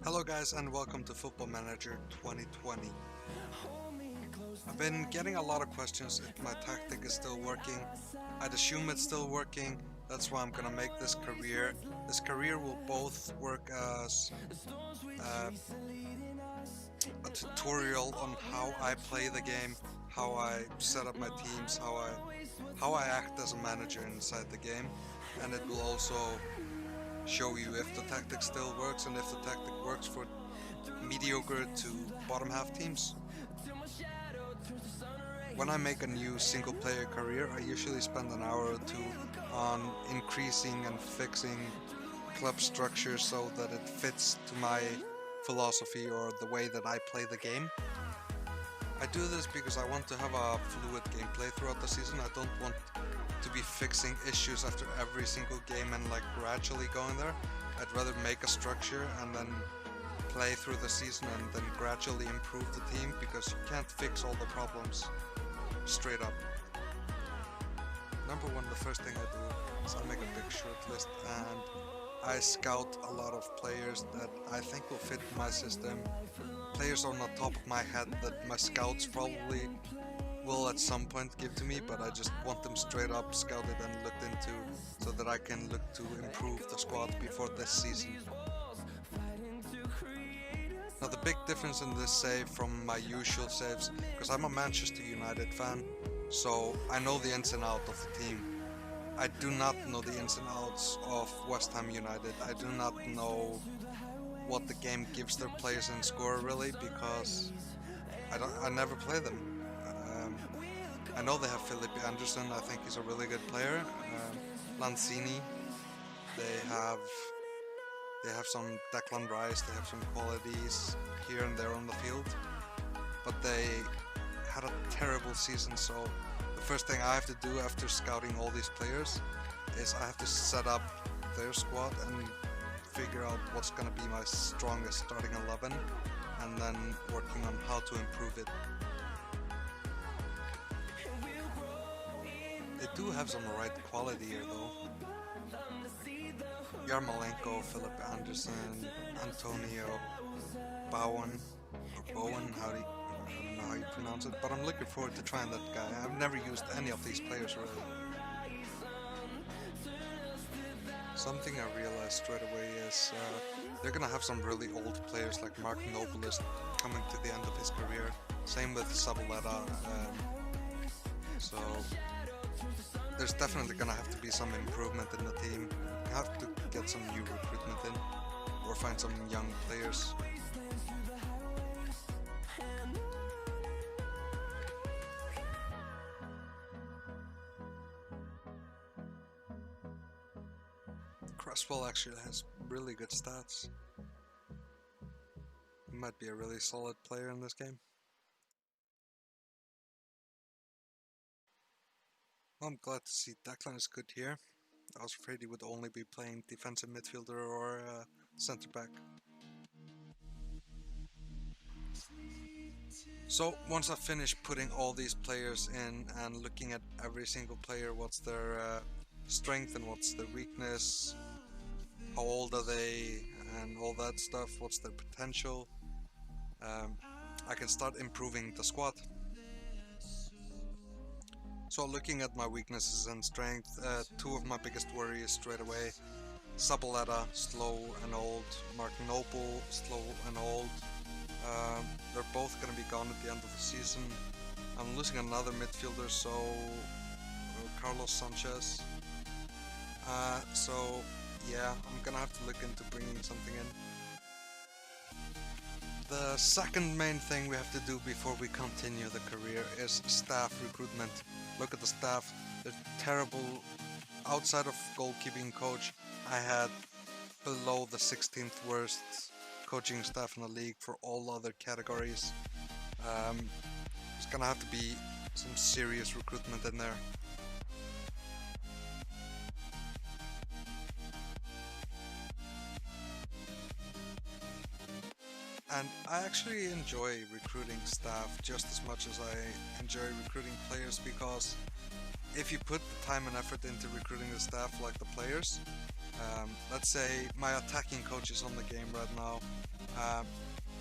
Hello guys and welcome to Football Manager 2020. I've been getting a lot of questions if my tactic is still working. I'd assume it's still working, that's why I'm gonna make this career. This career will both work as a tutorial on how I play the game, how I set up my teams, how I act as a manager inside the game, and it will also show you if the tactic still works and if the tactic works for mediocre to bottom half teams. When I make a new single player career, I usually spend an hour or two on increasing and fixing club structure so that it fits to my philosophy or the way that I play the game. I do this because I want to have a fluid gameplay throughout the season. I don't want to be fixing issues after every single game and gradually going there. I'd rather make a structure and then play through the season and then gradually improve the team, because you can't fix all the problems straight up. Number one, the first thing I do is I make a big short list and I scout a lot of players that I think will fit my system. Players on the top of my head that my scouts probably will at some point give to me, but I just want them straight up scouted and looked into so that I can look to improve the squad before this season. Now the big difference in this save from my usual saves, because I'm a Manchester United fan, so I know the ins and outs of the team. I do not know the ins and outs of West Ham United. I do not know what the game gives their players in score really, because I never play them. I know they have Philip Anderson. I think he's a really good player. Lanzini. They have some Declan Rice. They have some qualities here and there on the field, but they had a terrible season. So the first thing I have to do after scouting all these players is I have to set up their squad and figure out what's going to be my strongest starting 11, and then working on how to improve it. They do have some right quality here though. Yarmolenko, Philip Anderson, Antonio, Bowen, I don't know how you pronounce it, but I'm looking forward to trying that guy. I've never used any of these players really. Something I realized straight away is they're gonna have some really old players like Mark Noble is coming to the end of his career. Same with Zabaleta. So there's definitely gonna have to be some improvement in the team. You have to get some new recruitment in, or find some young players. Cresswell actually has really good stats. He might be a really solid player in this game. Well, I'm glad to see Declan is good here. I was afraid he would only be playing defensive midfielder or centre back. So once I finish putting all these players in and looking at every single player, what's their strength and what's their weakness, how old are they and all that stuff, what's their potential, I can start improving the squad. So looking at my weaknesses and strength, two of my biggest worries straight away: Zabaleta, slow and old; Mark Noble, slow and old. They're both going to be gone at the end of the season. I'm losing another midfielder, so Carlos Sanchez. So yeah, I'm going to have to look into bringing something in. The second main thing we have to do before we continue the career is staff recruitment. Look at the staff, they're terrible. Outside of goalkeeping coach, I had below the 16th worst coaching staff in the league for all other categories. There's gonna have to be some serious recruitment in there. And I actually enjoy recruiting staff just as much as I enjoy recruiting players, because if you put the time and effort into recruiting the staff like the players, let's say my attacking coach is on the game right now, Uh,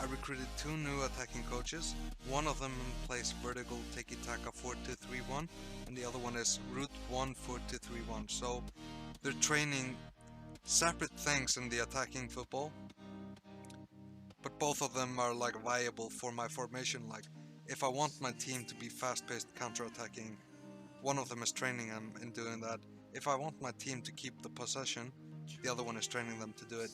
I recruited two new attacking coaches. One of them plays vertical tiki-taka 4-2-3-1, and the other one is route 1 4-2-3-1. So they're training separate things in the attacking football, but both of them are like viable for my formation. Like if I want my team to be fast-paced counter-attacking, one of them is training them in doing that. If I want my team to keep the possession, the other one is training them to do it.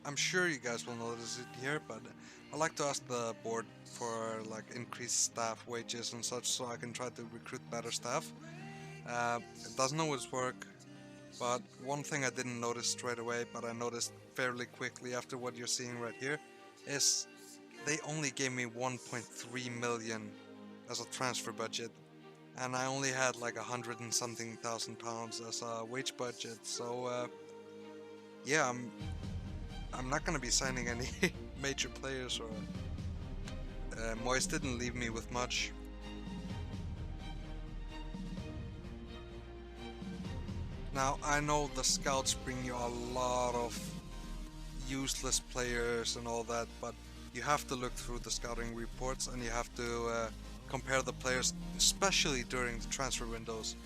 I'm sure you guys will notice it here, but I like to ask the board for like increased staff wages and such, so I can try to recruit better staff. It doesn't always work, but one thing I didn't notice straight away, but I noticed fairly quickly after what you're seeing right here, is they only gave me 1.3 million as a transfer budget, and I only had like 100 and something thousand pounds as a wage budget. So yeah, I'm not gonna be signing any major players, or Moyes didn't leave me with much. Now I know the scouts bring you a lot of useless players and all that, but you have to look through the scouting reports and you have to compare the players, especially during the transfer windows.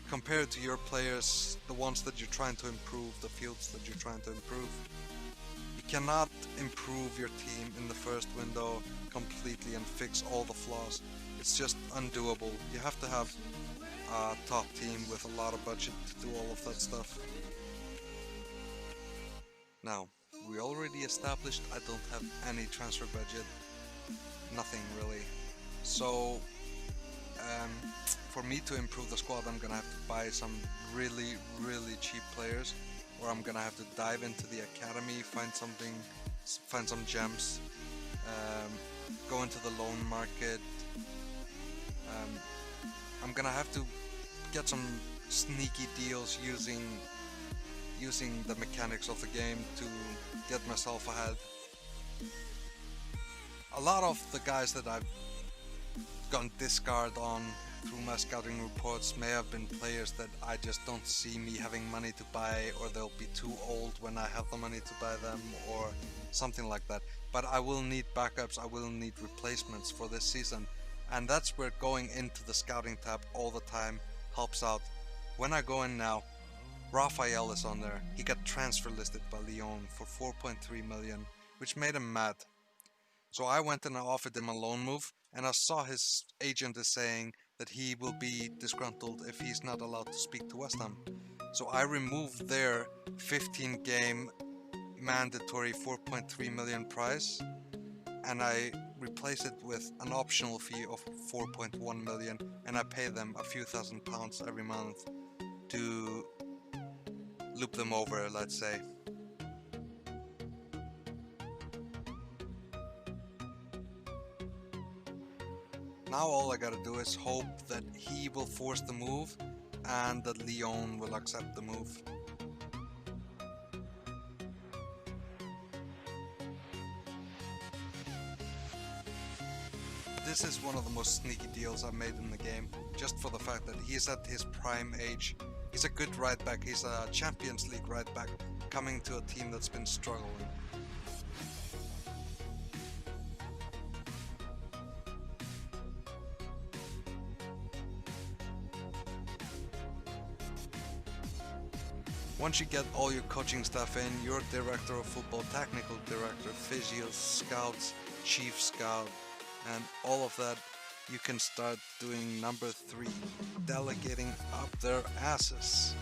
Compare it to your players, the ones that you're trying to improve, the fields that you're trying to improve. You cannot improve your team in the first window completely and fix all the flaws. It's just undoable. You have to have a top team with a lot of budget to do all of that stuff. Now, we already established I don't have any transfer budget. Nothing really. So, for me to improve the squad, I'm gonna have to buy some really cheap players, or I'm gonna have to dive into the academy, find some gems, go into the loan market. I'm gonna have to get some sneaky deals using the mechanics of the game to get myself ahead. A lot of the guys that I've gone discard on through my scouting reports may have been players that I just don't see me having money to buy, or they'll be too old when I have the money to buy them, or something like that. But I will need backups, I will need replacements for this season, and that's where going into the scouting tab all the time helps out. When I go in now, Raphael is on there. He got transfer listed by Lyon for 4.3 million, which made him mad. So I went and I offered him a loan move, and I saw his agent is saying that he will be disgruntled if he's not allowed to speak to West Ham. So I removed their 15 game mandatory 4.3 million price, and I replaced it with an optional fee of 4.1 million, and I pay them a few £1,000s every month to loop them over, let's say. Now all I gotta do is hope that he will force the move and that Lyon will accept the move. This is one of the most sneaky deals I've made in the game, just for the fact that he's at his prime age. He's a good right back, he's a Champions League right back, coming to a team that's been struggling. Once you get all your coaching stuff in, your director of football, technical director, physios, scouts, chief scout, and all of that, you can start doing number 3, delegating up their asses.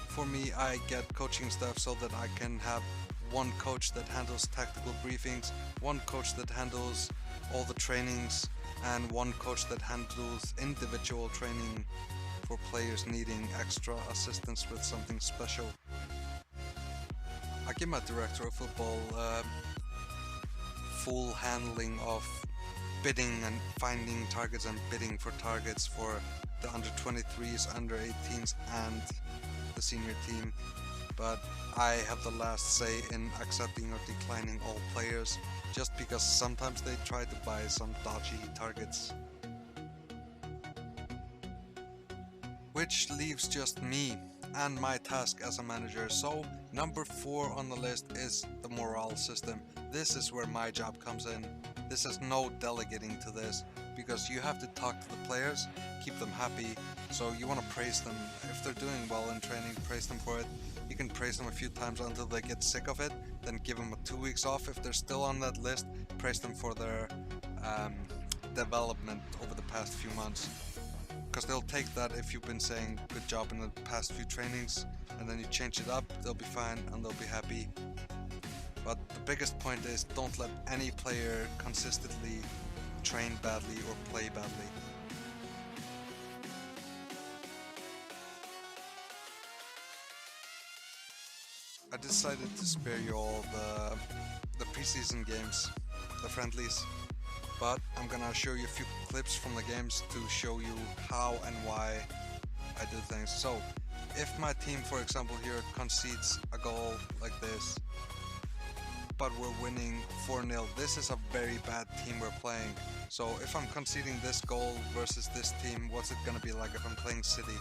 For me, I get coaching stuff so that I can have one coach that handles tactical briefings, one coach that handles all the trainings, and one coach that handles individual training for players needing extra assistance with something special. I give my director of football full handling of bidding and finding targets and bidding for targets for the under 23s, under 18s and the senior team, but I have the last say in accepting or declining all players, just because sometimes they try to buy some dodgy targets. which leaves just me and my task as a manager. So number 4 on the list is the morale system. This is where my job comes in. This is no delegating to this, because you have to talk to the players, keep them happy. So you want to praise them. If they're doing well in training, praise them for it. You can praise them a few times until they get sick of it, then give them 2 weeks off. If they're still on that list, praise them for their development over the past few months, because they'll take that. If you've been saying good job in the past few trainings and then you change it up, they'll be fine and they'll be happy. But the biggest point is, don't let any player consistently train badly or play badly. I decided to spare you all the preseason games, the friendlies, but I'm gonna show you a few clips from the games to show you how and why I do things. So, if my team, for example, here concedes a goal like this, but we're winning 4-0, this is a very bad team we're playing. So if I'm conceding this goal versus this team, what's it gonna be like if I'm playing City?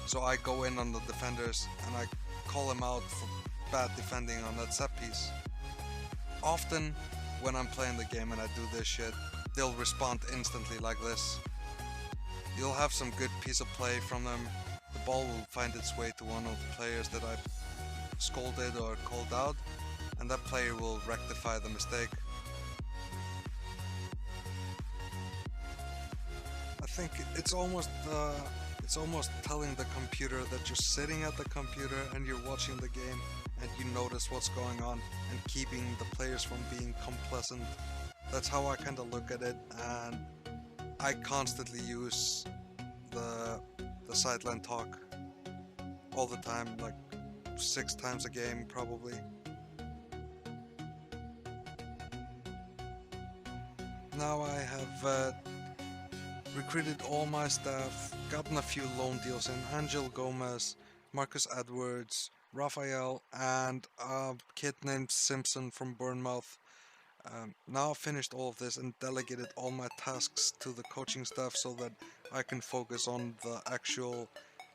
So I go in on the defenders and I call them out for bad defending on that set piece. Often when I'm playing the game and I do this shit, they'll respond instantly like this. You'll have some good piece of play from them. The ball will find its way to one of the players that I scolded or called out, and that player will rectify the mistake. I think it's almost telling the computer that you're sitting at the computer and you're watching the game and you notice what's going on, and keeping the players from being complacent. That's how I kind of look at it, and I constantly use the sideline talk all the time, like 6 times a game probably. Now I have recruited all my staff, gotten a few loan deals in: Angel Gomez, Marcus Edwards, Raphael, and a kid named Simpson from Bournemouth. Now I've finished all of this and delegated all my tasks to the coaching staff so that I can focus on the actual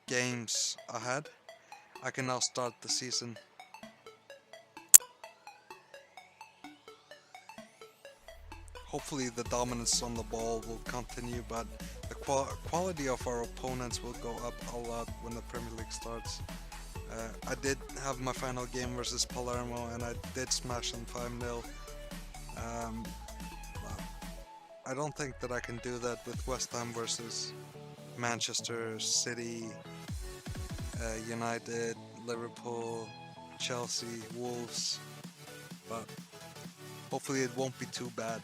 games ahead. I can now start the season. Hopefully the dominance on the ball will continue, but the quality of our opponents will go up a lot when the Premier League starts. I did have my final game versus Palermo and I did smash them 5-0. I don't think that I can do that with West Ham versus Manchester City, United, Liverpool, Chelsea, Wolves, but hopefully it won't be too bad.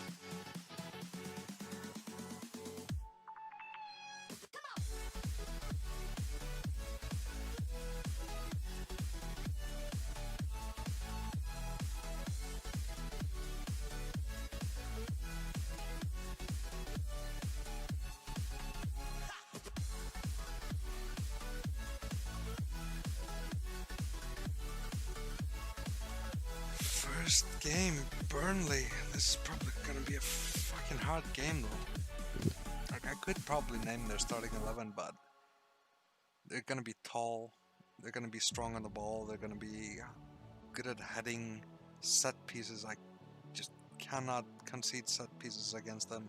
First game, Burnley. This is probably gonna be a fucking hard game though. Like, I could probably name their starting 11, but they're gonna be tall, they're gonna be strong on the ball, they're gonna be good at heading set pieces. I just cannot concede set pieces against them.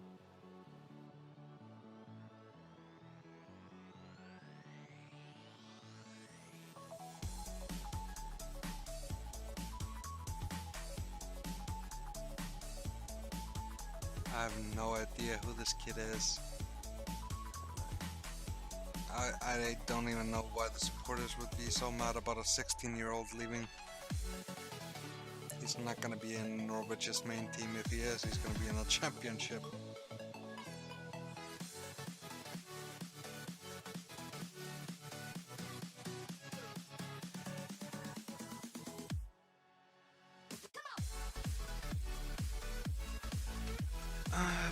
I have no idea who this kid is. I don't even know why the supporters would be so mad about a 16-year-old leaving. He's not gonna be in Norwich's main team. If he is, he's gonna be in a championship.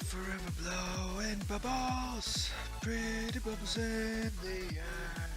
Forever blowing bubbles, pretty bubbles in the air.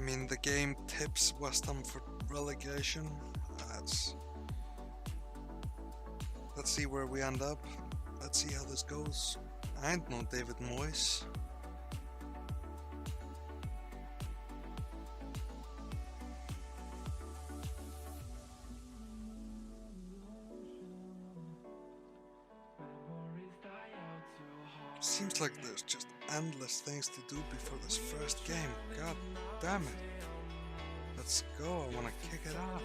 mean, the game tips West Ham for relegation. Let's see where we end up. Let's see how this goes. I ain't no David Moyes. Seems like there's just endless things to do before this first game. God damn it. Let's go, I wanna kick it off.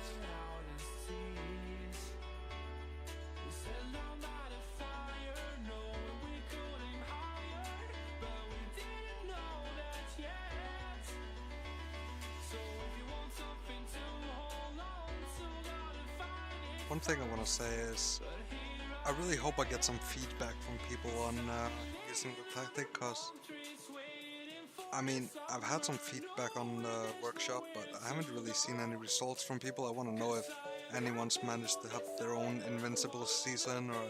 One thing I want to say is I really hope I get some feedback from people on using the tactic, because I mean, I've had some feedback on the workshop, but I haven't really seen any results from people. I want to know if anyone's managed to have their own Invincible season, or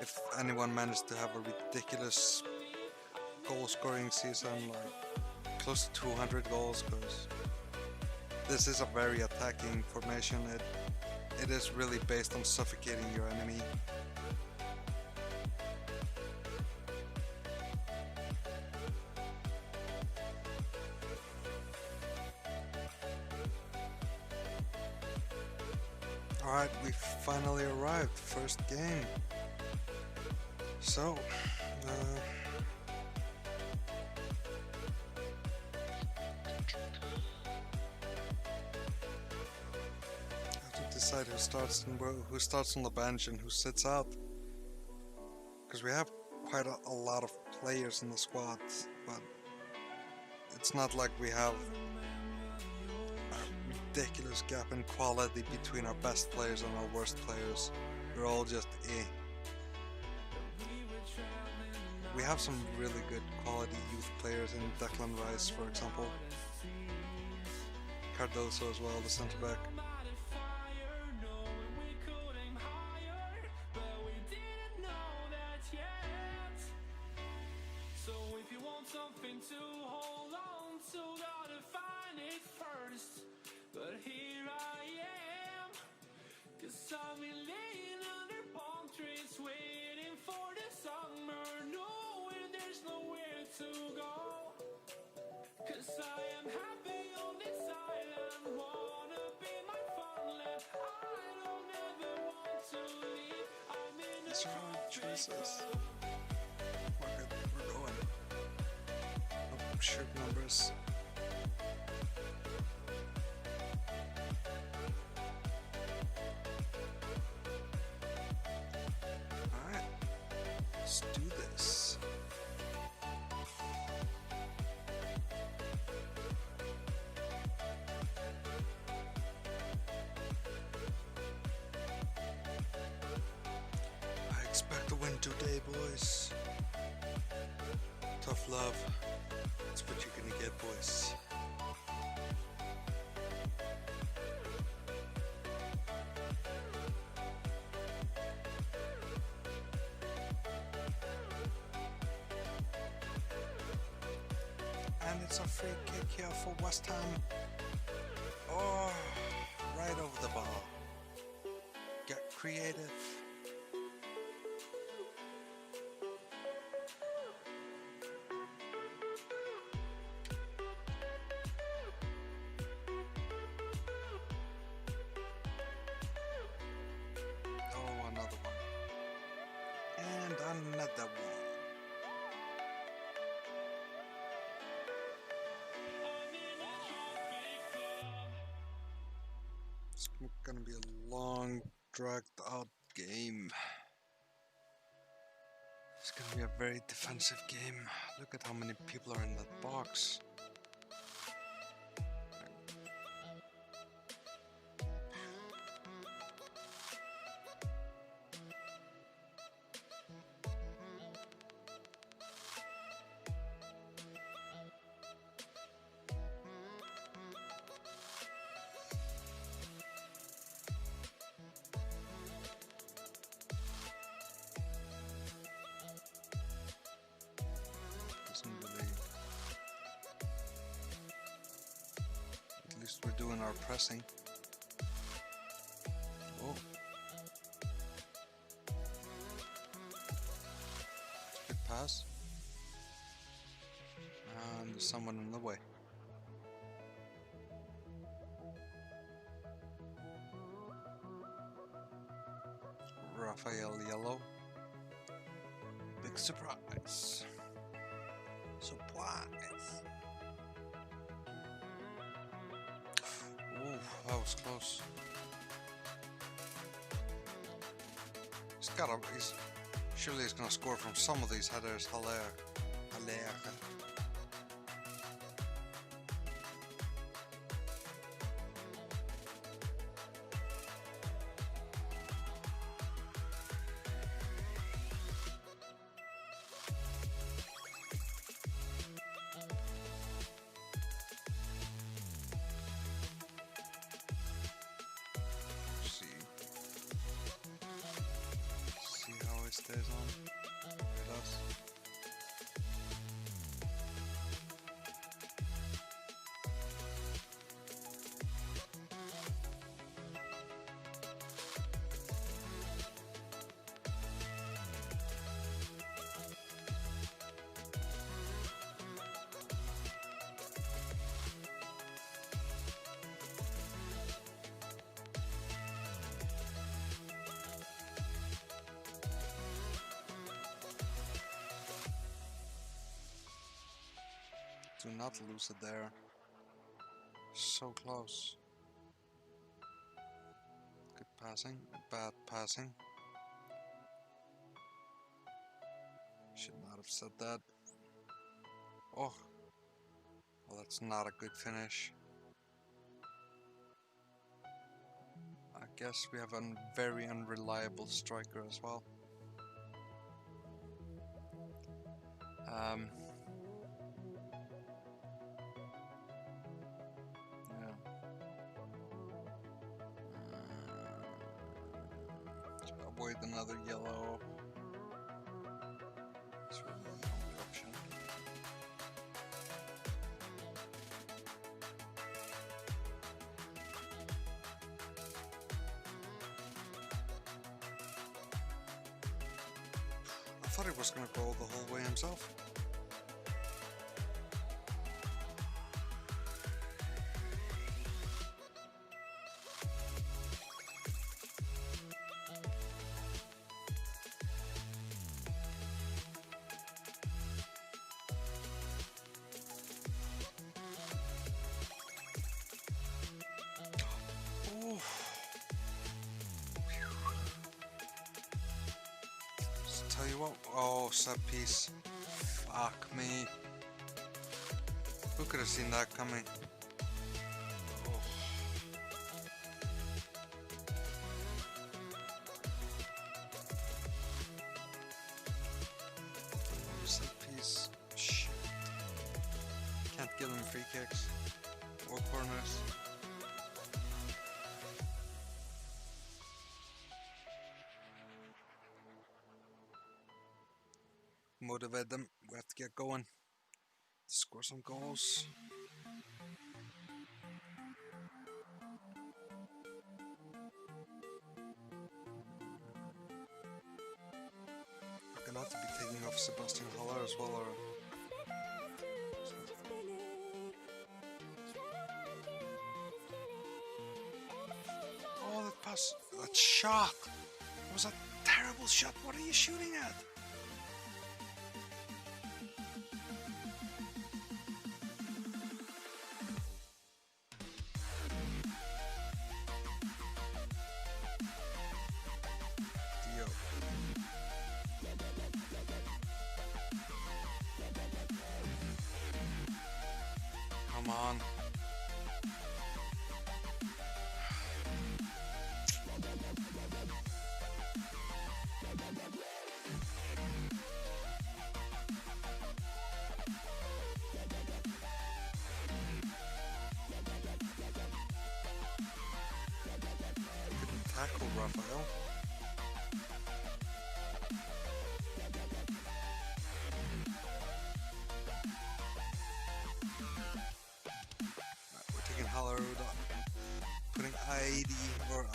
if anyone managed to have a ridiculous goal scoring season, like close to 200 goals, because this is a very attacking formation. It is really based on suffocating your enemy. Alright, we finally arrived, first game. So, decide who starts on the bench and who sits out, because we have quite a lot of players in the squad, but it's not like we have a ridiculous gap in quality between our best players and our worst players. We're all just We have some really good quality youth players in Declan Rice, for example. Cardoso as well, the centre back. These are all choices. We're going. Oh, shirt numbers. Alright, let's do this. Expect to win today, boys. Tough love. That's what you're gonna get, boys. And it's a free kick here for West Ham. Oh, right over the ball. Get creative. Another one. It's gonna be a long, dragged out game. It's gonna be a very defensive game. Look at how many people are in that box. we're doing our pressing. Oh. Good pass. And there's someone in the way. Raphael yellow. Big surprise. Surprise. Ooh, that was close. Surely he's gonna score from some of these headers. Haller. See how it stays on. It does. Do not lose it there. So close. Good passing, bad passing. Should not have said that. Oh, well, that's not a good finish. I guess we have a very unreliable striker as well. Avoid another yellow. It's really the only option. I thought he was gonna go the whole way himself. Tell you what, oh, set piece. Fuck me. Who could have seen that coming? Oh. Set piece. Shit. Can't give them free kicks or corners. Motivate them. We have to get going. Score some goals. We're gonna have to be taking off Sebastian Haller as well. Oh, that pass, that shot. It was a terrible shot. What are you shooting at? Come on. Good tackle, Raphael. We're taking Haller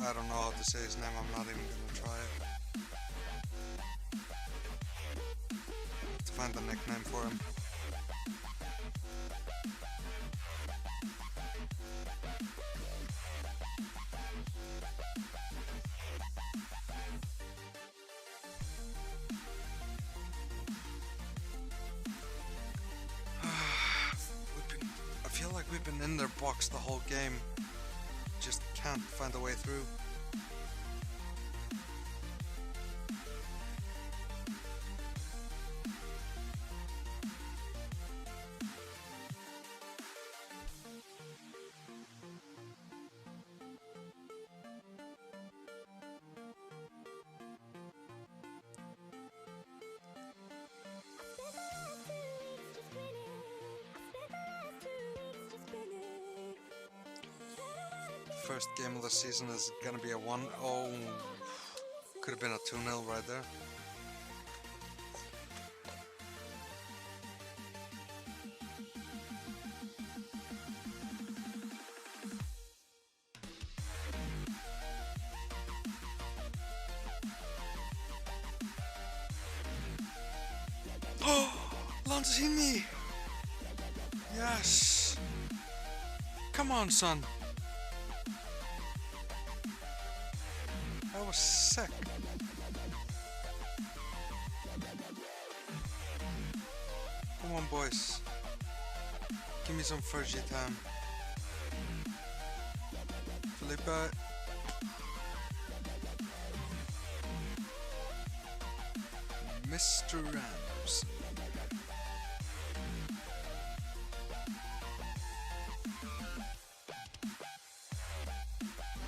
I don't know how to say his name, I'm not even gonna try it. To find a nickname for him. I feel like we've been in their box the whole game. Just can't find a way through. First game of the season is gonna be a 1-0. Could have been a 2-0 right there. Oh, Lanzini! Yes! Come on, son! That was sick. Come on, boys. Give me some Fergie time. Felipe. Mr. Anderson.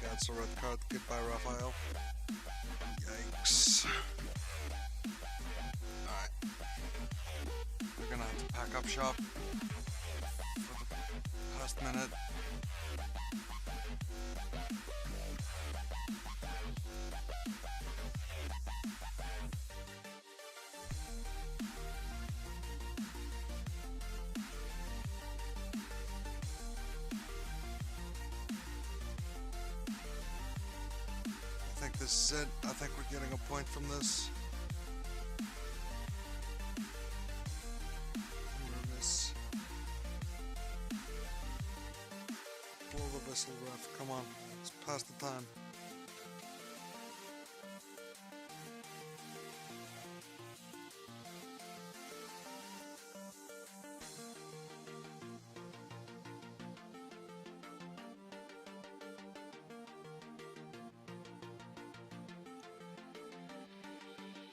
That's a red card. Goodbye, Raphael. Yikes. Alright. We're gonna have to pack up shop for the past minute. I think this is it. I think we're getting a point from this. Nervous. Blow the whistle, ref. Come on. It's past the time.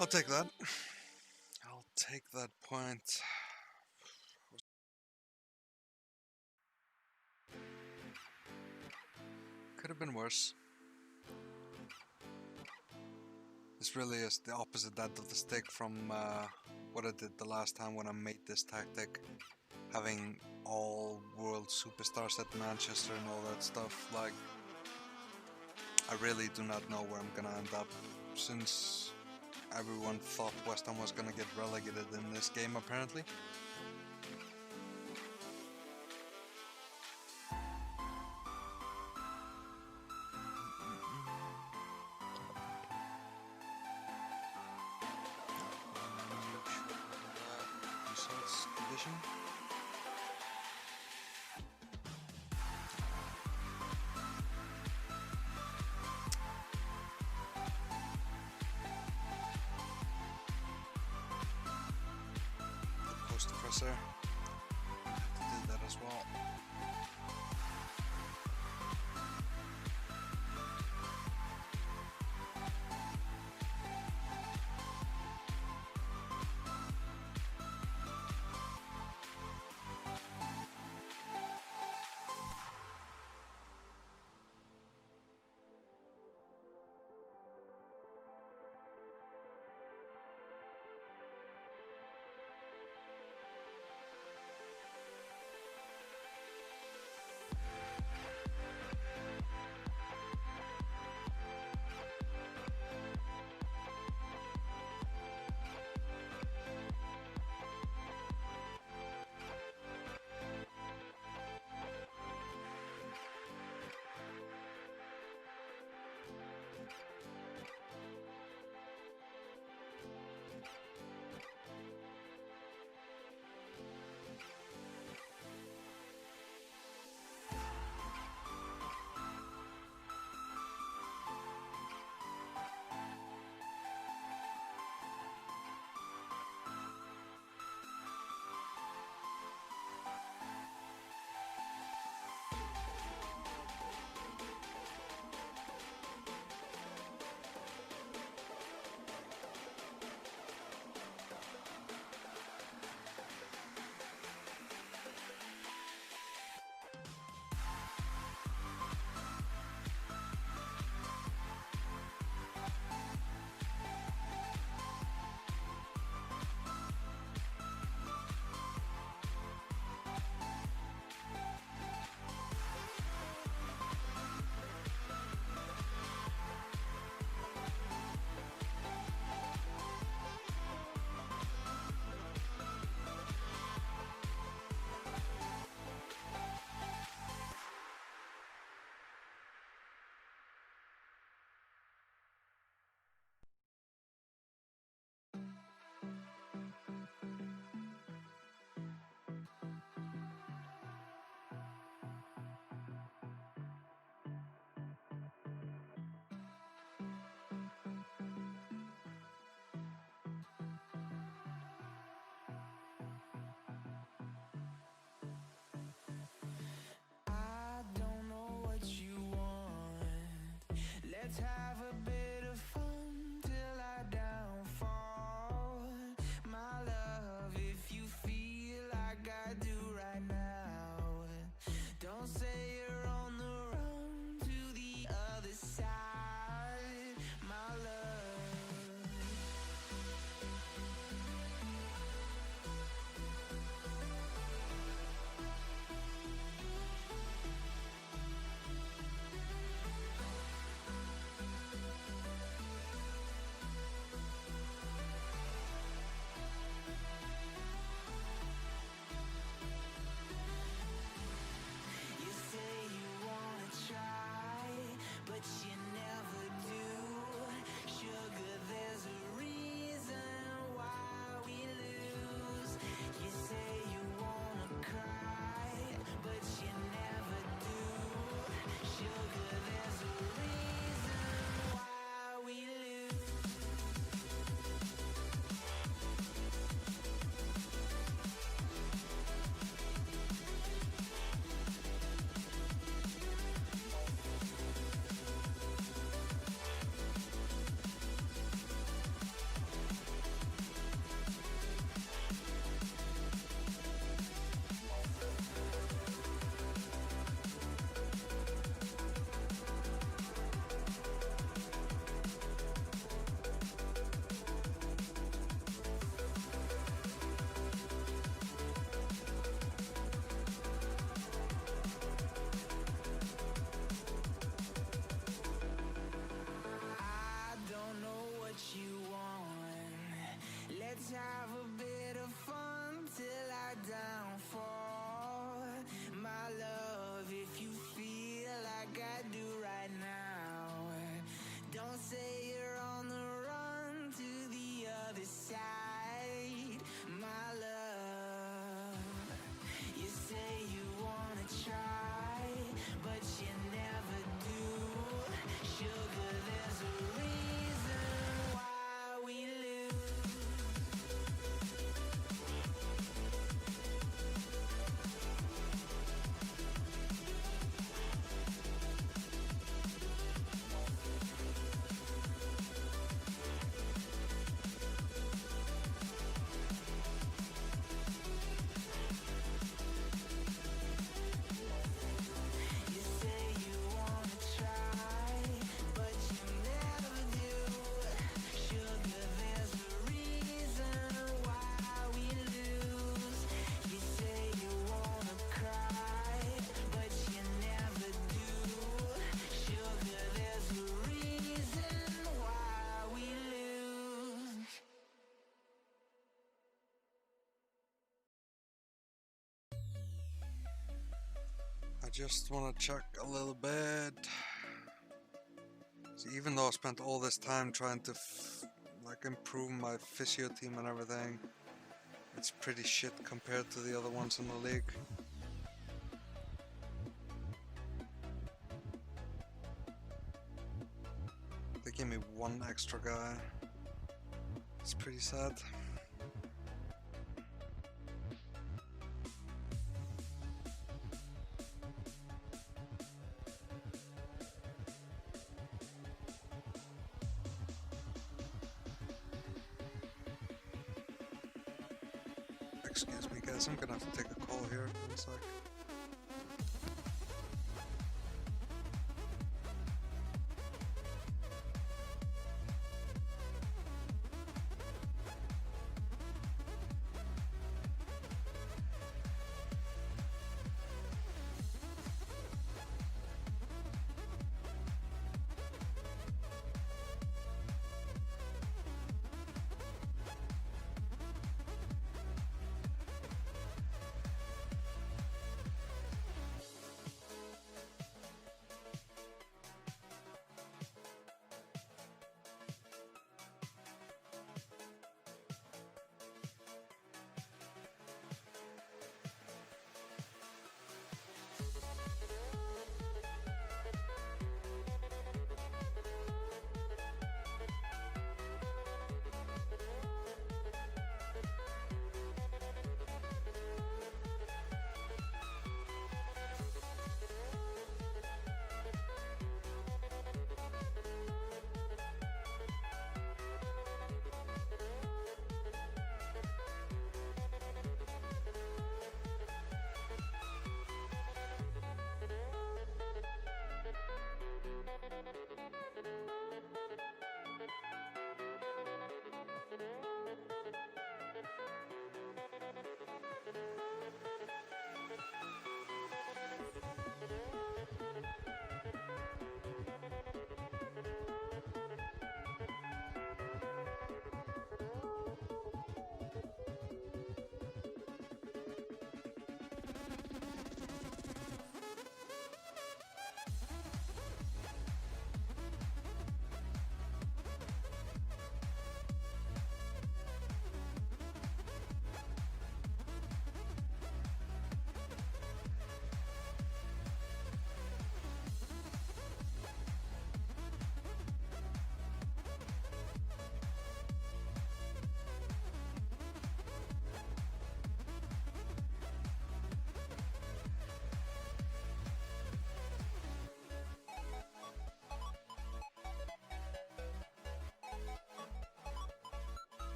I'll take that. I'll take that point. Could have been worse. This really is the opposite end of the stick from what I did the last time when I made this tactic. Having all world superstars at Manchester and all that stuff. Like, I really do not know where I'm gonna end up, since everyone thought West Ham was gonna get relegated in this game apparently. Results division. The presser. Do that as well. Let's have a bit of fun till I downfall. My love, if you feel like I do right now, don't say you're on the run to the other side, my love. You say you wanna try, but you never do. Sugar, there's a reason why we lose. You say you wanna cry, but you never do. Sugar, there's a reason why we lose. I don't know what you want. Let's have a bit of fun till I downfall. My love, if you feel like I do right now, don't say you're on the run to the other side, my love. You say you wanna try, but you never do. Sugar, there's a reason why we lose. You say you wanna try, but you never do. Sugar, there's a reason why we lose. You say you wanna cry, but you never do. Sugar, there's a reason why we lose. I just want to check a little bit. See, even though I spent all this time trying to like improve my physio team and everything, it's pretty shit compared to the other ones in the league. They gave me one extra guy. It's pretty sad. Excuse me guys, I'm gonna have to take a call here in a sec.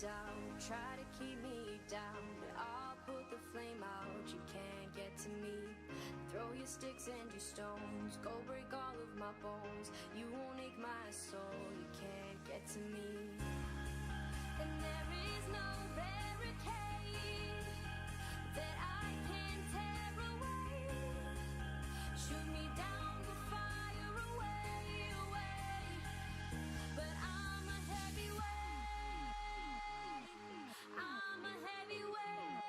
down, try to keep me down, but I'll put the flame out, you can't get to me. Throw your sticks and your stones, go break all of my bones, you won't ache my soul, you can't get to me. And there is no barricade that I can tear away. Shoot me down, go fire away, away. But I'm a heavyweight. I'm a heavyweight.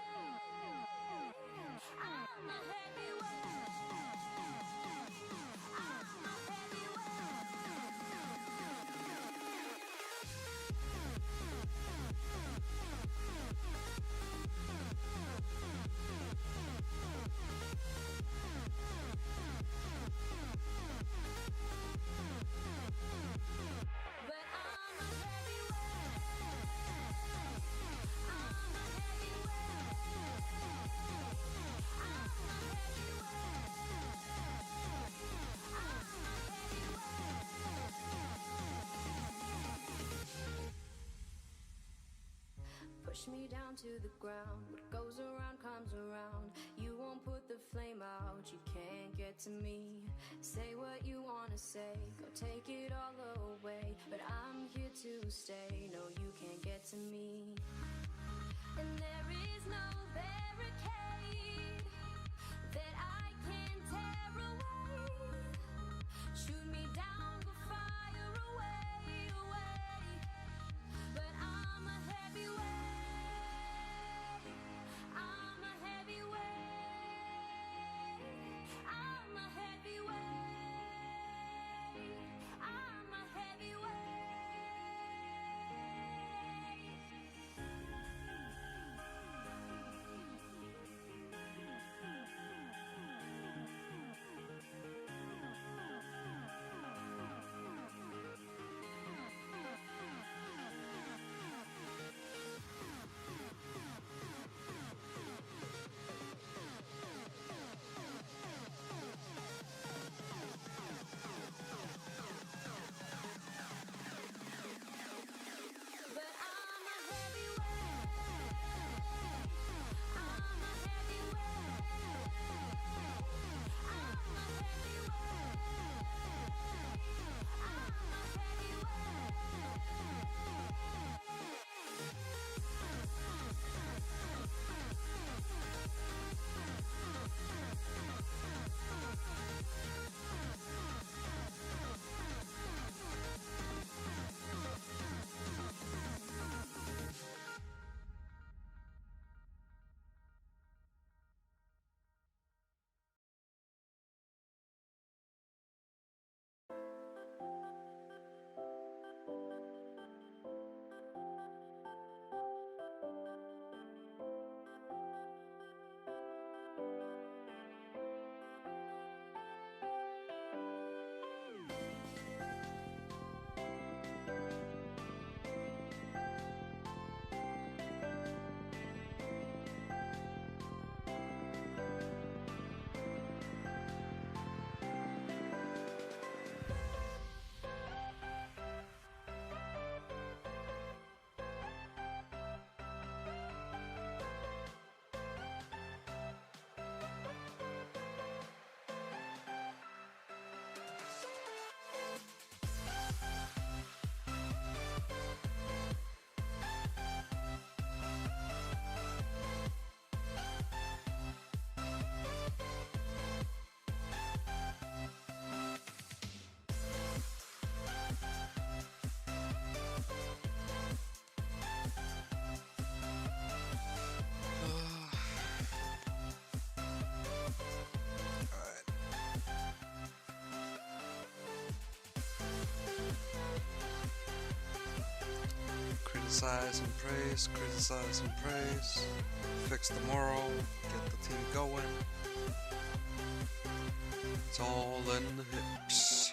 I'm a heavyweight. I'm a push me down to the ground. What goes around comes around. You won't put the flame out, you can't get to me. Say what you wanna say, go take it all away, but I'm here to stay. No, you can't get to me. And there is no barricade that I can tear away. Shoot me down, go fire away, away. But I'm a heavyweight. I'm a heavyweight. I'm a heavyweight. I'm a Criticize and praise, criticize and praise. Fix the moral, get the team going. It's all in the hips.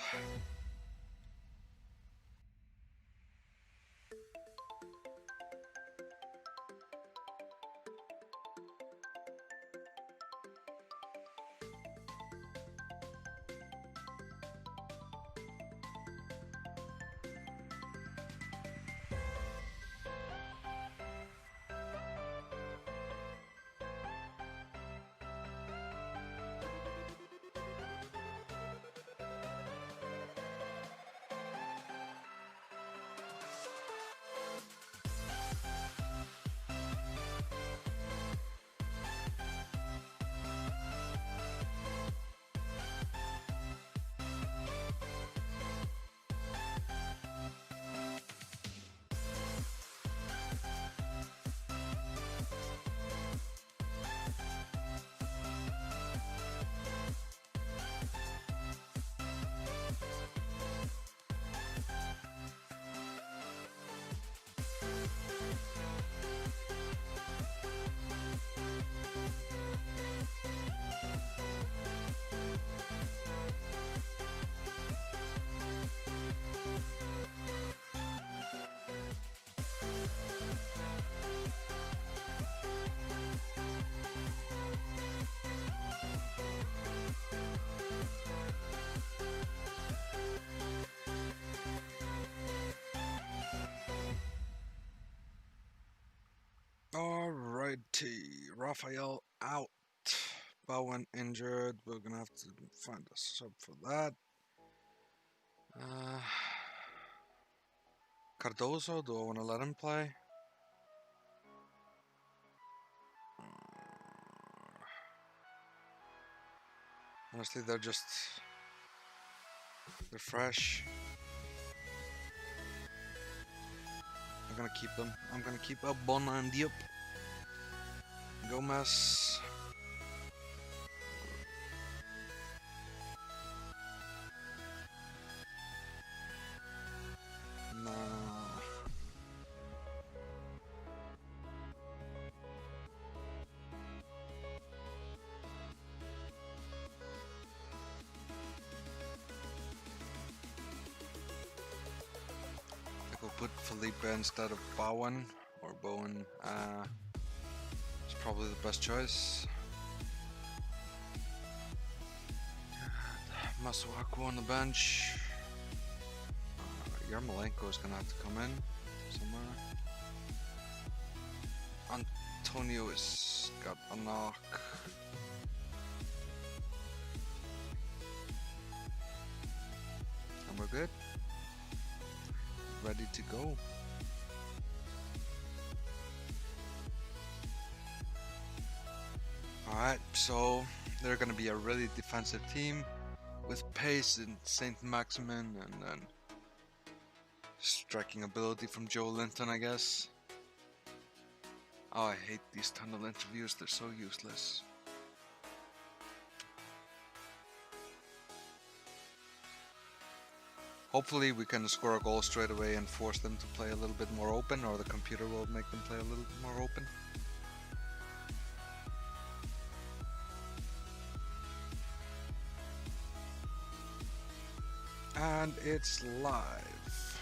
Raphael out. Bowen injured. We're gonna have to find a sub for that. Cardoso, do I want to let him play? Honestly, they're fresh. I'm gonna keep them. I'm gonna keep up Bona and Diop. Gomez. No. I think we'll put Felipe instead of Bowen or Bowen. It's probably the best choice. Masuaku on the bench. Yarmolenko is gonna have to come in somewhere. Antonio has got a knock. And we're good. Ready to go. Alright, so they're gonna be a really defensive team with pace and Saint Maximin and then striking ability from Joe Linton, I guess. Oh, I hate these tunnel interviews, they're so useless. Hopefully we can score a goal straight away and force them to play a little bit more open, or the computer will make them play a little bit more open. And it's live.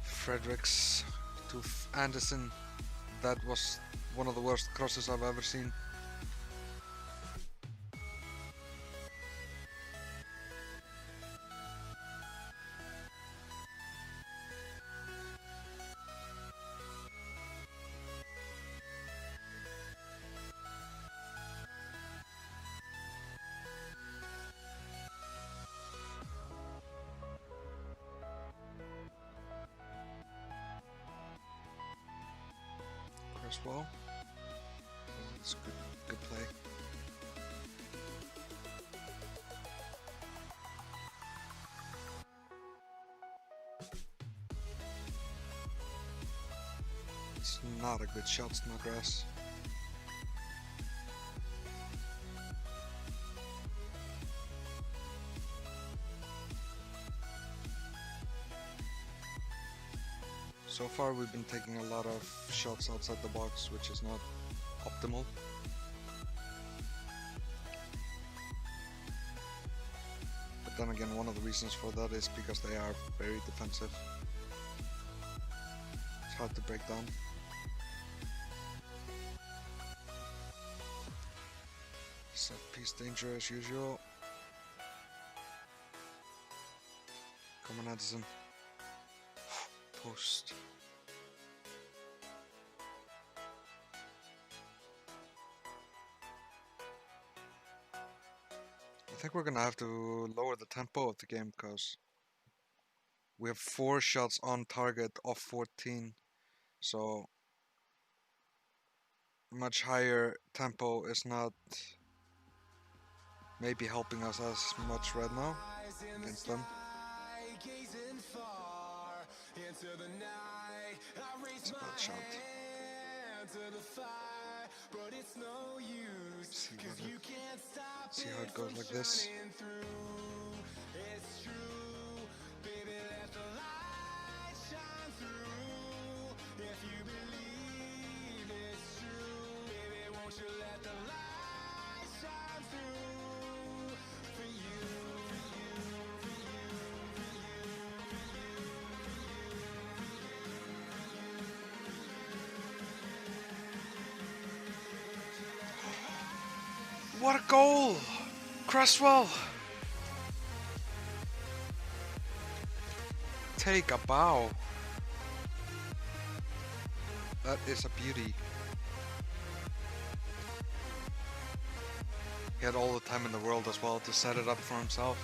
Fredericks to Anderson. That was one of the worst crosses I've ever seen. Well, it's good play. It's not a good shot, Snodgrass. So far we've been taking a lot of shots outside the box, which is not optimal. But then again, one of the reasons for that is because they are very defensive. It's hard to break down. Set piece danger as usual. Come on, Addison. Post. I think we're gonna have to lower the tempo of the game because we have 4 shots on target off 14, so much higher tempo is not maybe helping us as much right now against them. It's a bad shot. See how it goes like this. What a goal! Cresswell! Take a bow. That is a beauty. He had all the time in the world as well to set it up for himself.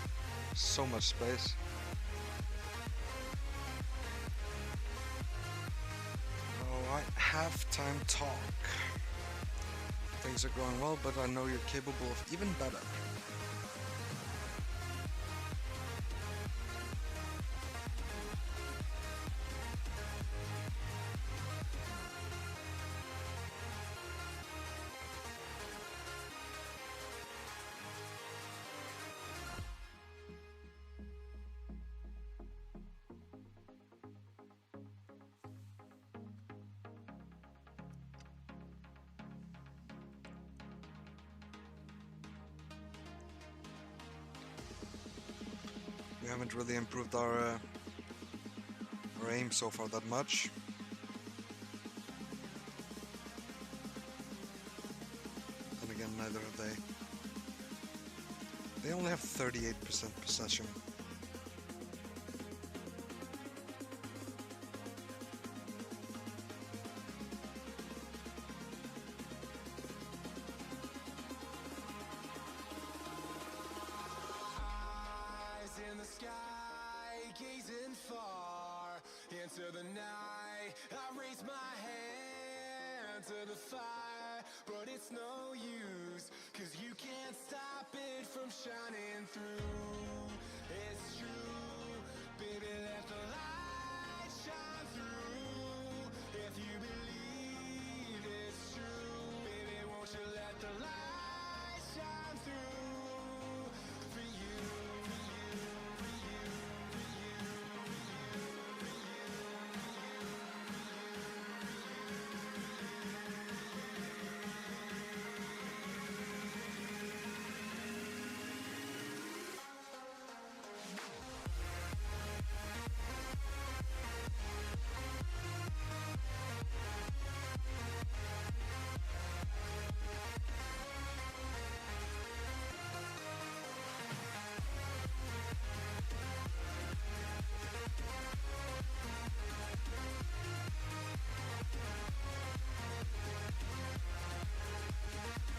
So much space. Alright, halftime talk. Things are going well, but I know you're capable of even better. We haven't really improved our aim so far that much. Then again, neither have they. They only have 38% possession. Into the night, I raise my hand to the fire, but it's no use, 'cause you can't stop it from shining through. It's true, baby, let the light shine through. If you believe it's true, baby, won't you let the light shine through for you, for you, for you, for you, for you, for you.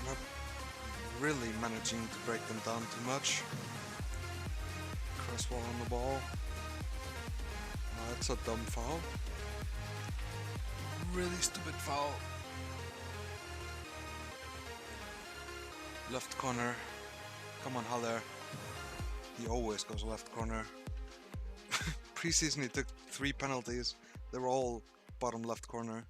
Not really managing to break them down too much. Crosswall on the ball. That's a dumb foul. Really stupid foul. Left corner. Come on, Haller. He always goes left corner. Preseason he took 3 penalties. They were all bottom left corner.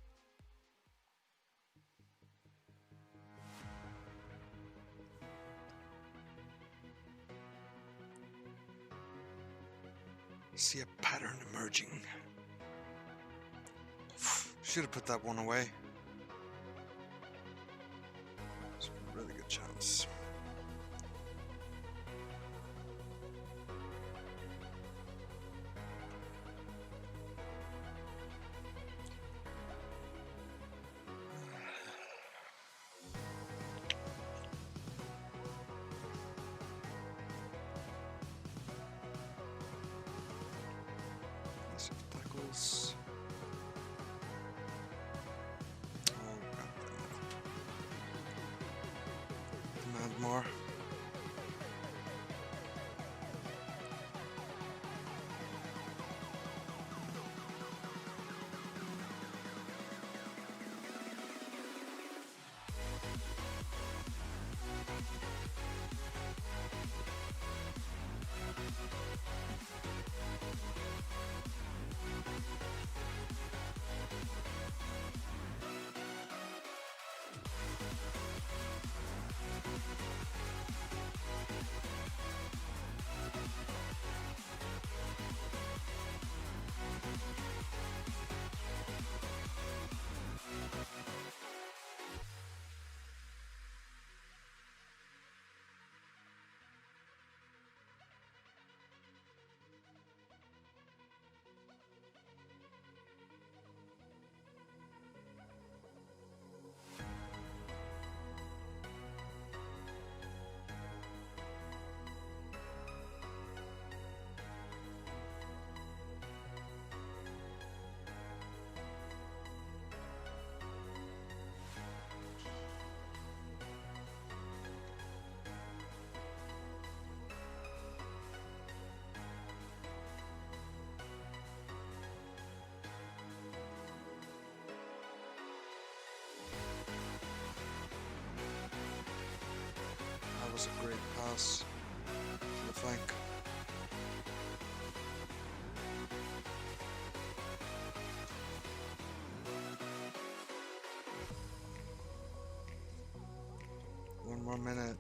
See a pattern emerging. Should have put that one away. It's a really good chance. Tackles. Oh, goddammit. Demand more. was a great pass to the flank. One more minute.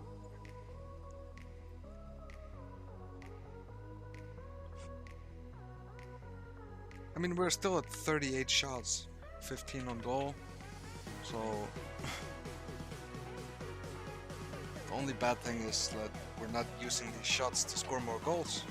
I mean, we're still at 38 shots, 15 on goal. So the only bad thing is that we're not using these shots to score more goals.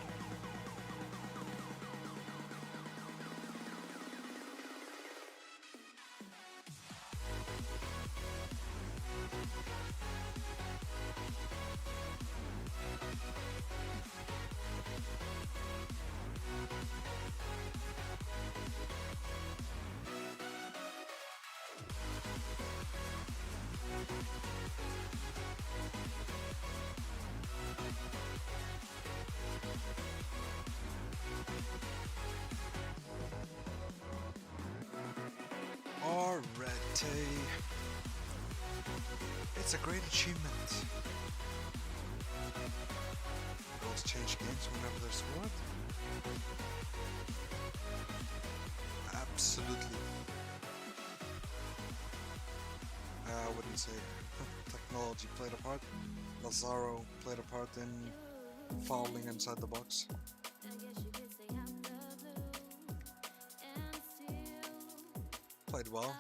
Erratic. It's a great achievement. Goals change games whenever they're scored. Absolutely. I wouldn't say technology played a part. Lazaro played a part in fouling inside the box. Played well.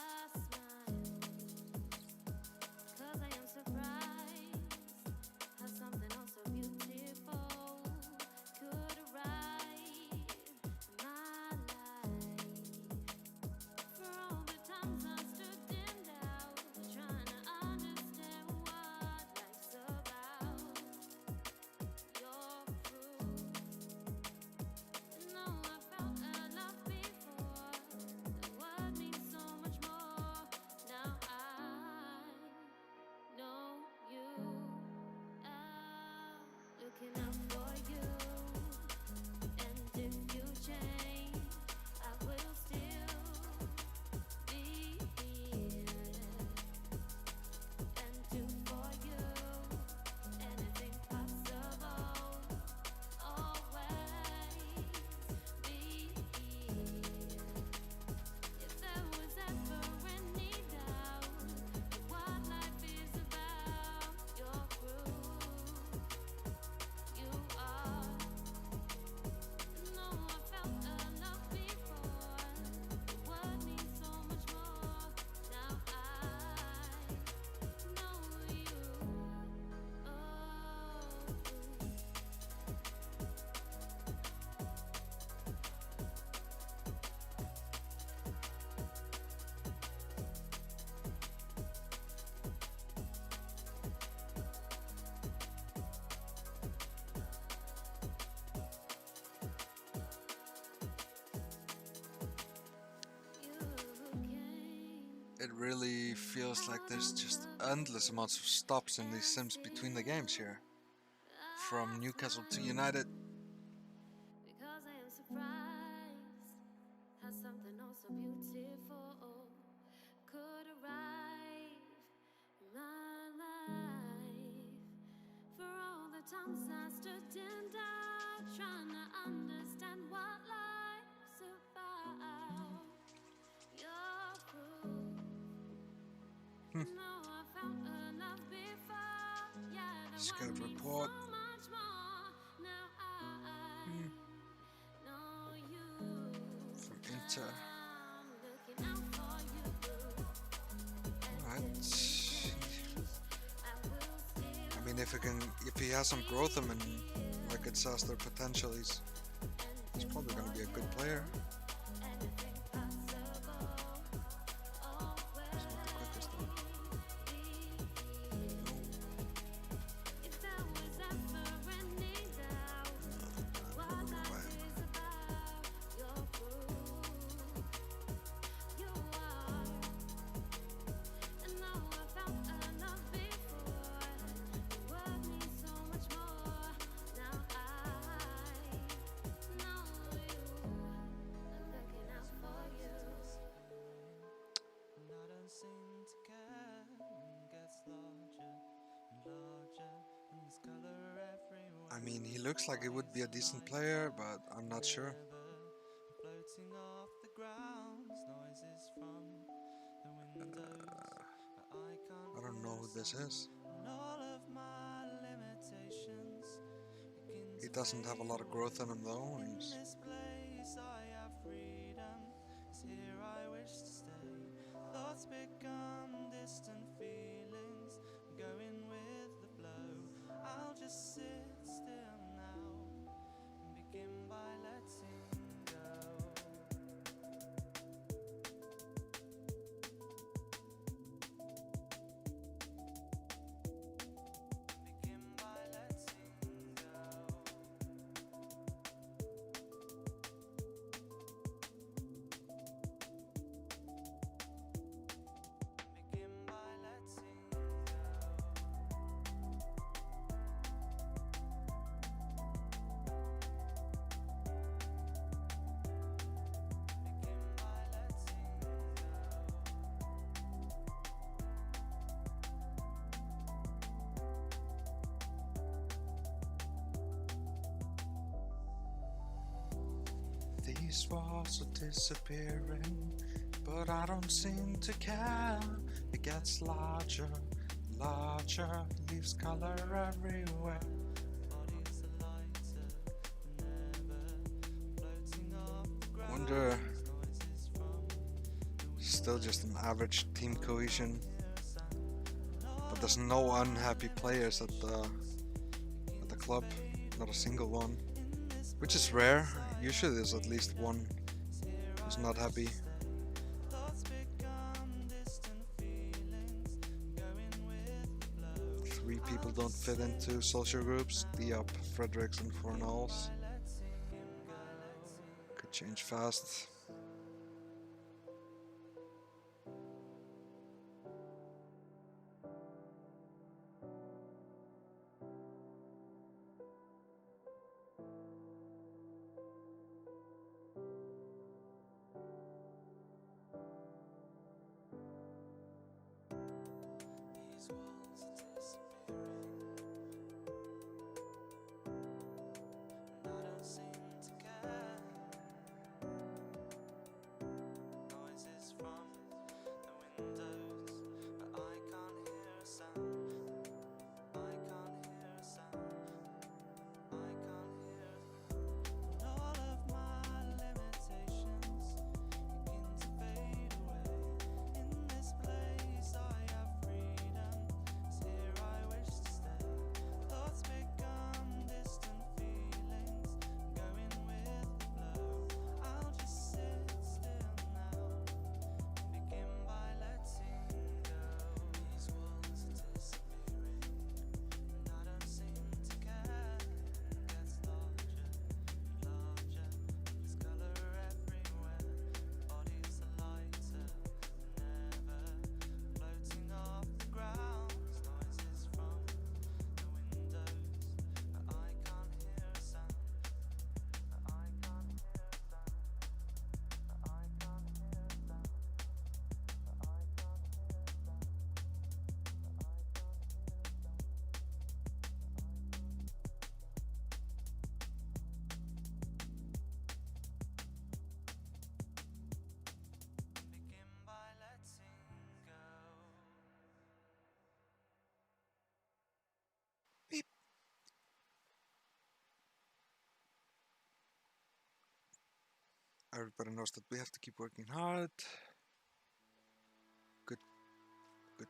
It really feels like there's just endless amounts of stops in these sims between the games here. From Newcastle to United. Because I am surprised how something oh so beautiful could arrive in my life. For all the times I stood in doubt, trying to understand what life's about. Your proof. No, I found enough before. Yeah, Scout report. so much more. Now I know you. From Inter. I'm looking out for you. Alright. I mean, if he has some growth in him, like it says their potential, he's probably gonna be a good player. I mean, he looks like he would be a decent player, but I'm not sure. I don't know who this is. He doesn't have a lot of growth in him though. Thoughts become distant feelings, going with the flow. I'll just sit still now and begin by letting go. Begin by letting go. Begin by letting go. Begin by letting go. These walls are disappearing, but I don't seem to care. It gets larger, larger, leaves color everywhere. Bodies are lighter than ever, floating off the Wonder, noises from still just an average team cohesion, but there's no unhappy players at the club, not a single one, which is rare. Usually there's at least one who's not happy. thoughts become distant feelings, going with the flow. 3 people don't fit into social groups. Diop, Fredericks and Fornals. Could change fast. These walls are disappearing, and I don't seem to care. Noises from the windows, but I can't hear a sound. I can't hear a sound. I can't hear a sound. And all of my limitations begin to fade away. In this place I have freedom, 'cause here I wish to stay. Thoughts become distant feelings, going with the flow. I'll just sit still now and begin by letting go. These walls are disappearing, and I don't seem to care. It gets larger, larger, there's color everywhere. Bodies are lighter than ever, floating off the ground. Noises from the windows, but I can't hear a sound. But I can't hear a sound. But I can't hear a sound. But I can't hear a sound. But I begin by letting go. Beep. Everybody knows that we have to keep working hard. Good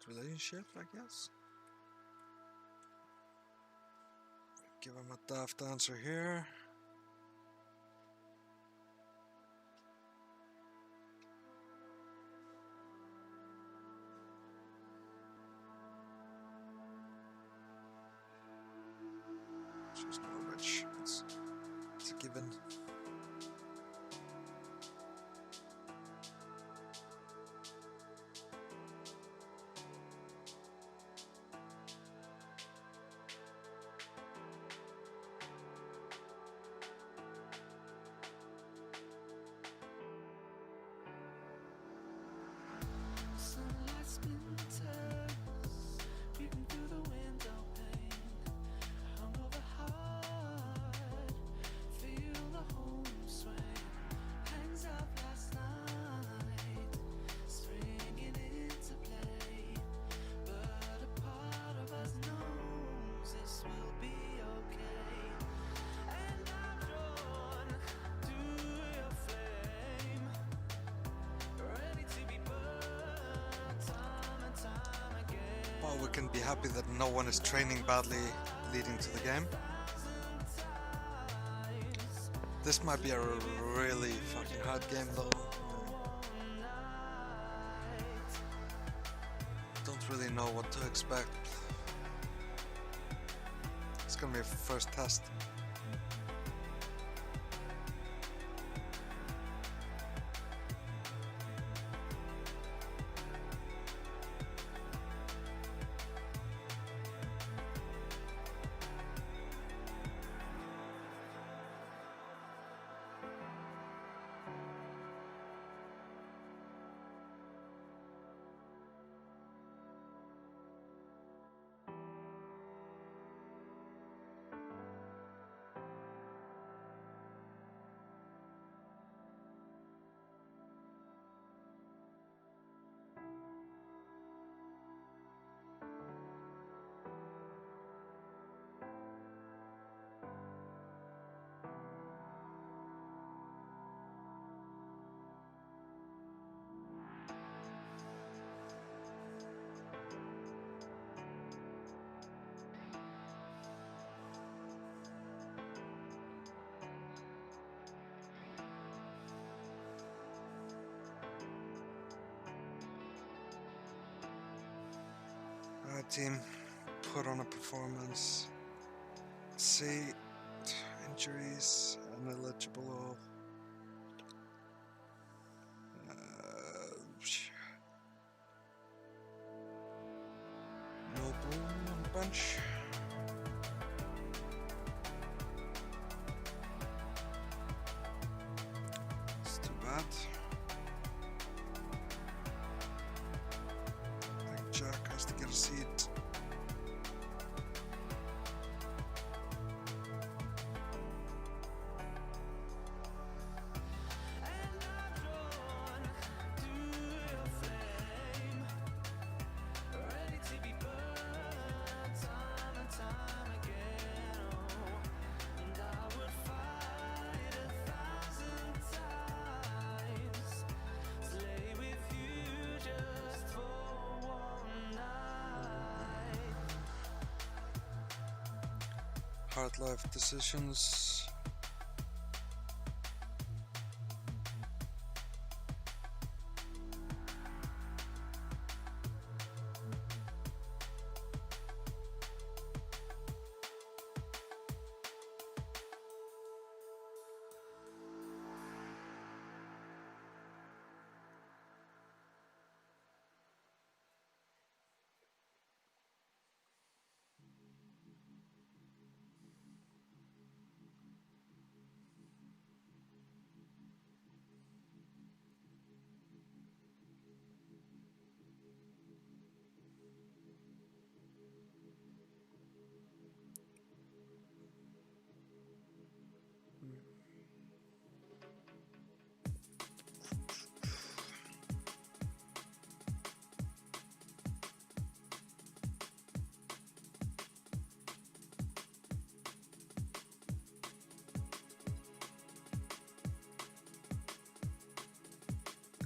relationship, I guess. Give him a daft answer here. Choose Norwich. It's a given. Sunlight splinters, creeping through the window pane. we can be happy that no one is training badly leading to the game. This might be a really fucking hard game though. Don't really know what to expect. It's gonna be a first test. Alright team, put on a performance. Let's see, injuries, ineligible. Noble on the bench. It's too bad. I think Jack has to get a seat. Hard life decisions.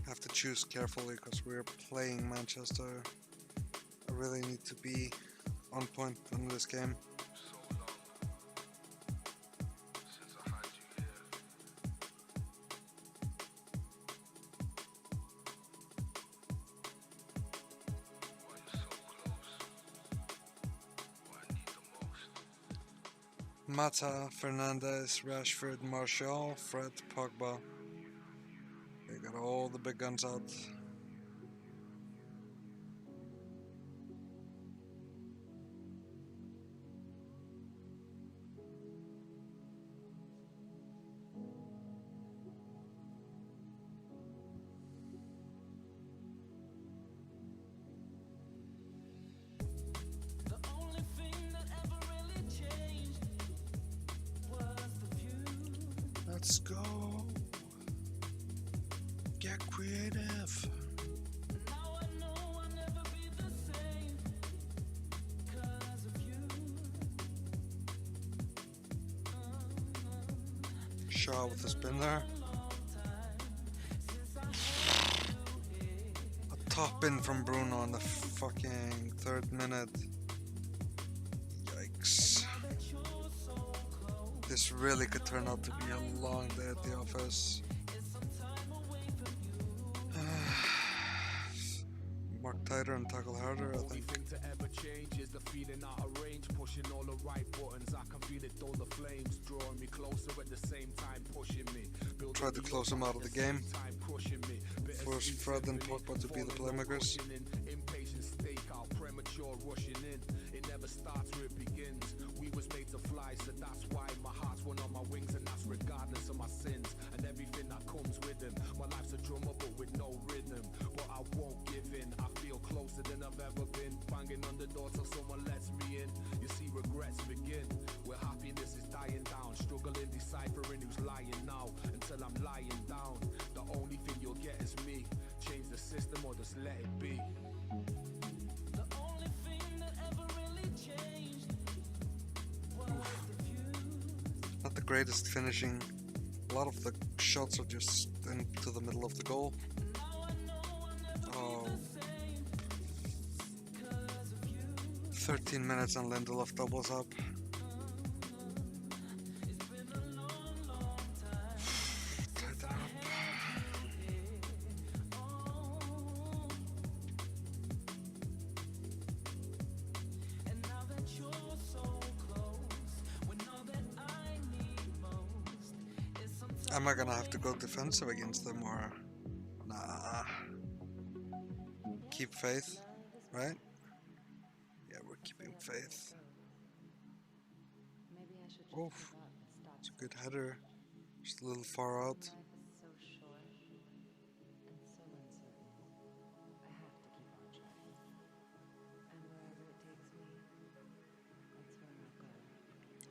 Have to choose carefully because we're playing Manchester. I really need to be on point in this game. Mata, Fernandez, Rashford, Martial, Fred, Pogba. They got all the big guns out. Let's go. Get creative. Now I know I'll never be the same 'cause of you. Shaw with the spin there. A top in from Bruno in the fucking 3rd minute. Yikes. This really could turn out to be a long day at the office. Mark tighter and tackle harder, I think. Thing to ever change is the feeling out of range, pushing all the right buttons. I can feel it though the flames drawing me closer at the same time, pushing me. Tried to close him out of the game. Forced Fred and Pogba to be the playmakers. Impatient stakeout, premature rushing in. It never starts where it begins. We was made to fly, so that's why my heart's one on my wings, and that's regardless of my sins and everything that comes with them. My life's a drummer but with no rhythm, but I won't give in. I feel closer than I've ever been, banging on the door till someone lets me in. You see regrets begin where happiness is dying down, struggling deciphering who's lying now until I'm lying down. The only thing you'll get is me. Change the system or just let it be. The only thing that ever really changed was the view. Not the greatest finishing. A lot of the shots are just into the middle of the goal. Oh. 13 minutes and Lindelof doubles up. Tighten up. Am I gonna have to go defensive against them or nah? Keep faith, right? Yeah, we're keeping faith. Oof, it's a good header. Just a little far out.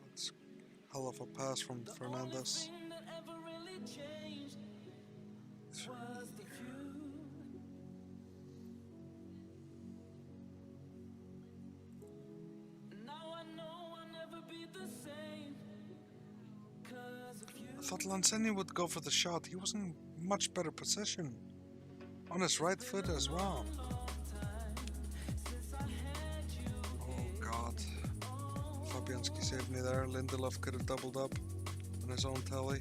That's hell of a pass from Fernandez. I thought Lanzini would go for the shot. He was in much better position. On his right foot as well. Oh god. Fabianski saved me there. Lindelof could have doubled up on his own tally.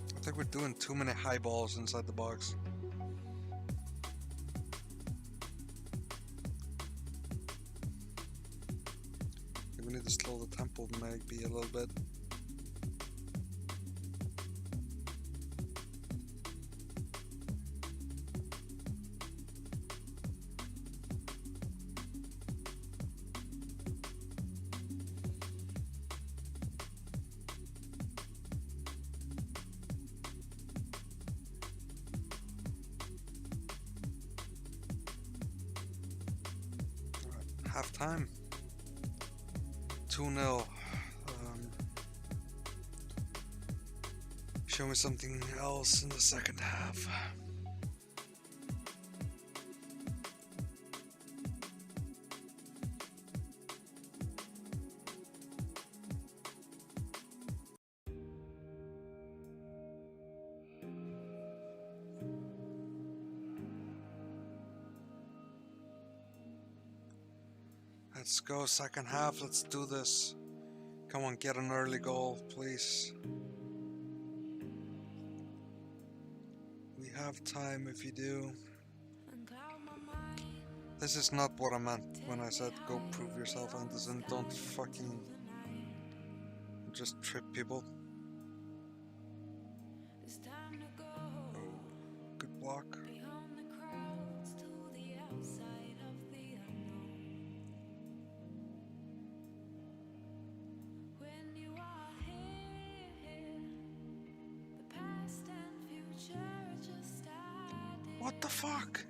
I think we're doing too many high balls inside the box. I think we need to slow the tempo maybe a little bit. Half time. 2-0. Show me something else in the second half. Let's go, second half, let's do this. Come on, get an early goal, please. We have time if you do. This is not what I meant when I said go prove yourself, Anderson. Don't fucking just trip people. Oh, good block. What the fuck?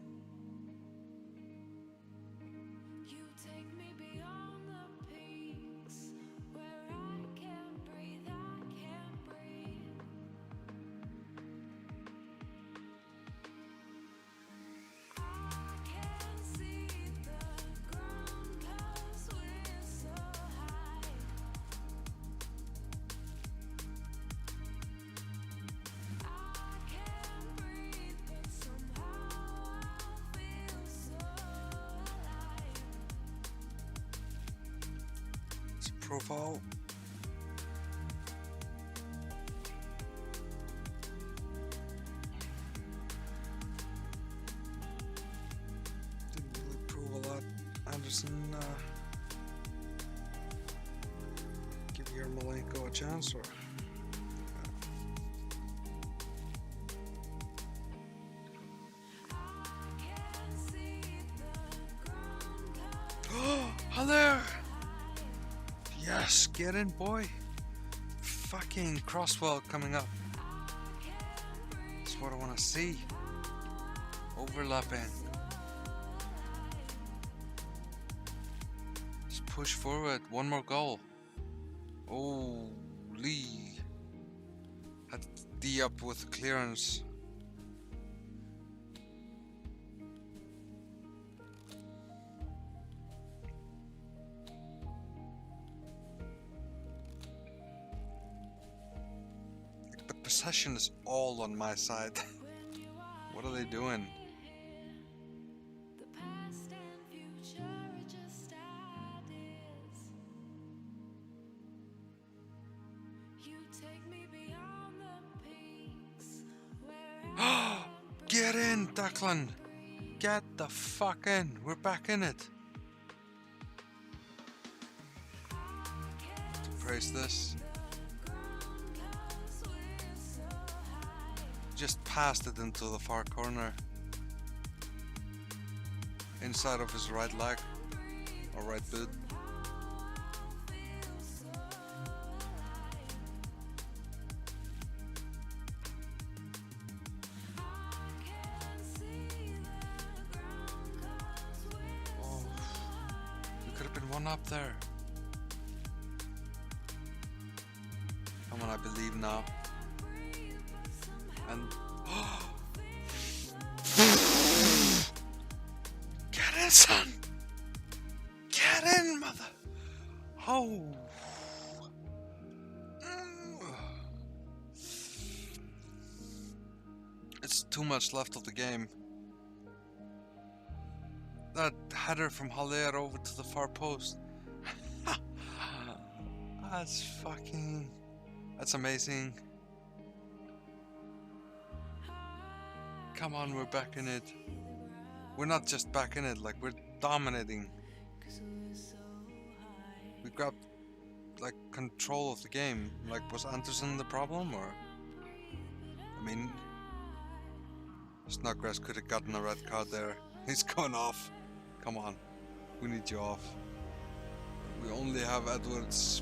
profile. Didn't really prove a lot. Anderson, give Yarmolenko a chance, or? Hello! Yes, get in, boy. Fucking Crosswell coming up. That's what I want to see. Overlapping. Just push forward. One more goal. Oh, Lee. Had D up with clearance. Possession is all on my side. What are they doing? Get in, Declan! Get the fuck in! We're back in it! Praise this. Just passed it into the far corner. Inside of his right leg. Or right boot. Oh, we could have been one up there. Come on, I believe now. And get in, son! Get in, mother! Oh! It's too much left of the game. That header from Haller over to the far post. That's amazing. Come on, we're back in it. We're not just back in it, like we're dominating. We grabbed like control of the game. Like, was Anderson the problem, or? I mean, Snodgrass could have gotten a red card there. He's gone off. Come on, we need you off. We only have Edwards.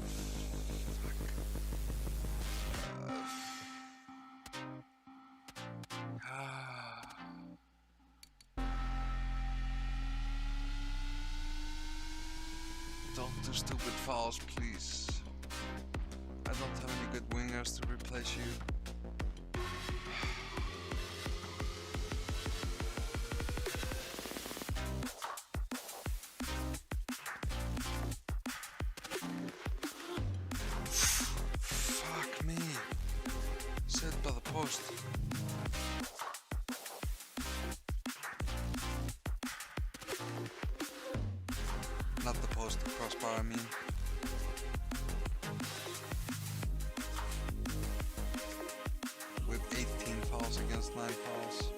Don't do stupid fouls, please. I don't have any good wingers to replace you. Fuck me. Sit by the post. Not the post, the crossbar, I mean. With 18 fouls against 9 fouls.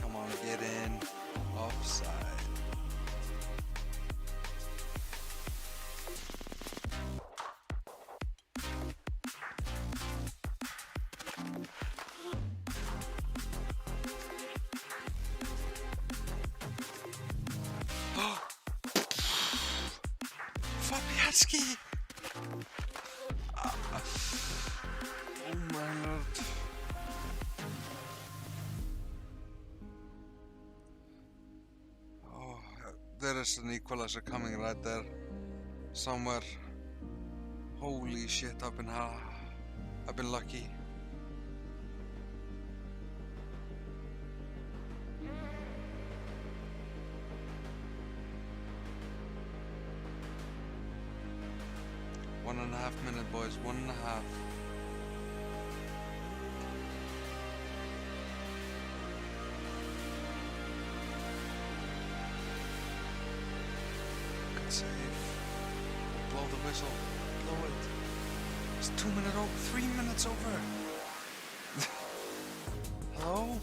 Come on, get in. Offside. Fabianski! Oh my lord. Oh, there is an equalizer coming right there. Somewhere. Holy shit, I've been lucky. One and a half minute, boys. 1.5. whistle. Blow it. It's 2 minutes over. 3 minutes over. Hello?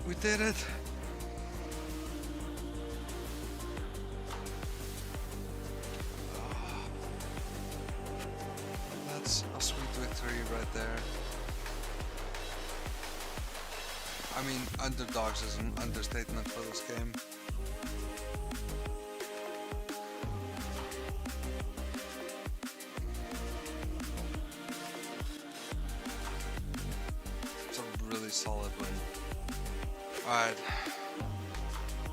We did it. That's a sweet victory right there. I mean, underdogs is an understatement for this game. It's a really solid win. Alright,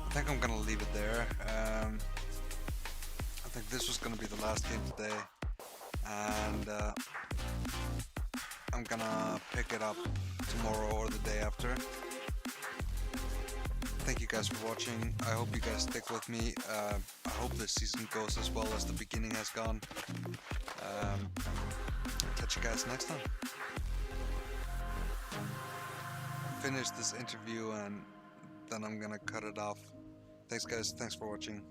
I think I'm gonna leave it there. I think this was gonna be the last game today, and I'm gonna pick it up tomorrow or the day after. Thank you guys for watching. I hope you guys stick with me. I hope this season goes as well as the beginning has gone. Catch you guys next time. Finish this interview and then I'm gonna cut it off. Thanks guys, thanks for watching.